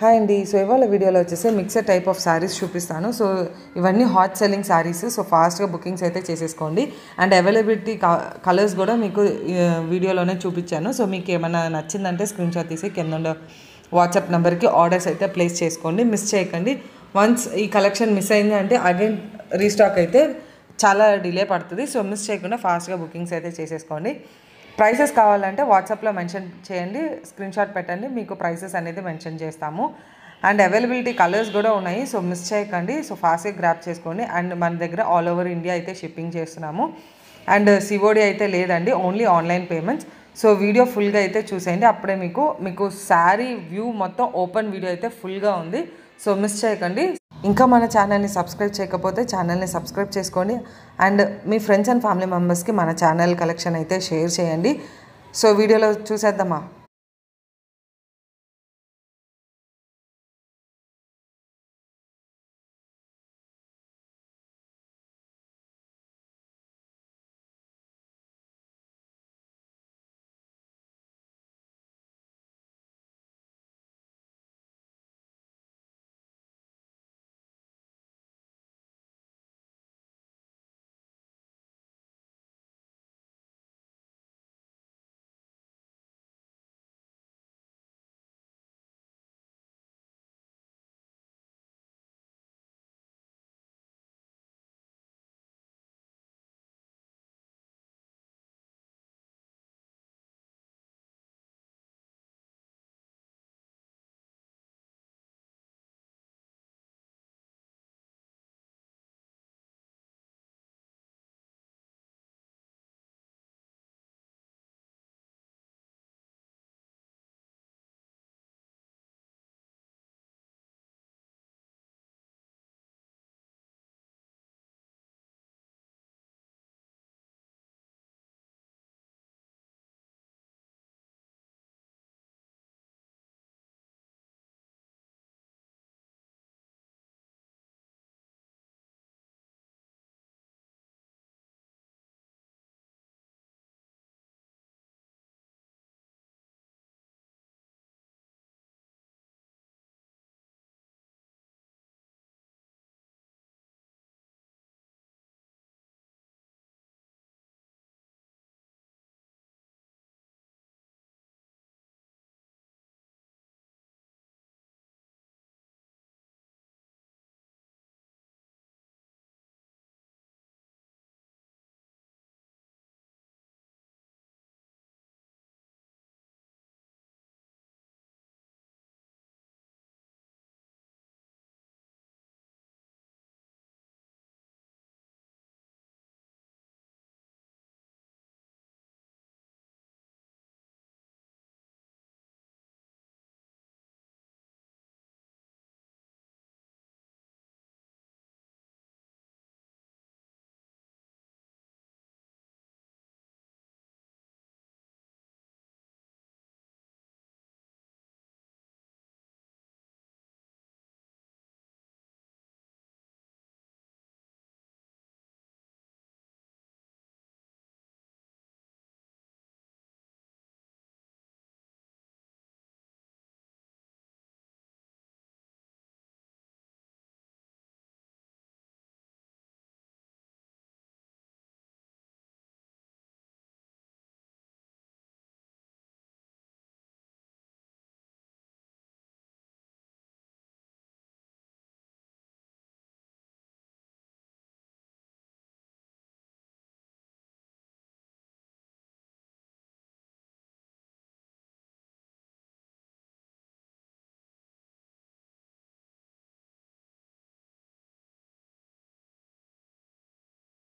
Hi అండి. So ఇవాళ వీడియోలో వచ్చేసి మిక్సర్ టైప్ ఆఫ్ శారీస్ చూపిస్తాను. సో ఇవన్నీ హాట్ సెల్లింగ్ శారీస్. సో ఫాస్ట్గా బుకింగ్స్ అయితే చేసేసుకోండి. అండ్ అవైలబిలిటీ కలర్స్ కూడా మీకు వీడియోలోనే చూపించాను. సో మీకు ఏమైనా నచ్చిందంటే స్క్రీన్ షాట్ తీసి కింద ఉండే వాట్సాప్ నెంబర్కి ఆర్డర్స్ అయితే ప్లేస్ చేసుకోండి. మిస్ చేయకండి. వన్స్ ఈ కలెక్షన్ మిస్ అయింది అంటే అగైన్ రీస్టాక్ అయితే చాలా డిలే పడుతుంది. సో మిస్ చేయకుండా ఫాస్ట్గా బుకింగ్స్ అయితే చేసేసుకోండి. ప్రైసెస్ కావాలంటే వాట్సాప్లో మెన్షన్ చేయండి, స్క్రీన్ షాట్ పెట్టండి, మీకు ప్రైసెస్ అనేది మెన్షన్ చేస్తాము. అండ్ అవైలబిలిటీ కలర్స్ కూడా ఉన్నాయి. సో మిస్ చేయకండి. సో ఫాస్ట్గా గ్రాప్ చేసుకోండి. అండ్ మన దగ్గర ఆల్ ఓవర్ ఇండియా అయితే షిప్పింగ్ చేస్తున్నాము. అండ్ సిఓడి అయితే లేదండి, only online payments. So video ఫుల్గా అయితే చూసేయండి, అప్పుడే మీకు శారీ వ్యూ మొత్తం ఓపెన్ వీడియో అయితే ఫుల్గా ఉంది. సో మిస్ చేయకండి. ఇంకా మన ఛానల్ని సబ్స్క్రైబ్ చేయకపోతే ఛానల్ని సబ్స్క్రైబ్ చేసుకోండి. And me friends and family మెంబర్స్కి మన ఛానల్ కలెక్షన్ అయితే షేర్ చేయండి. సో వీడియోలో చూసేద్దామా.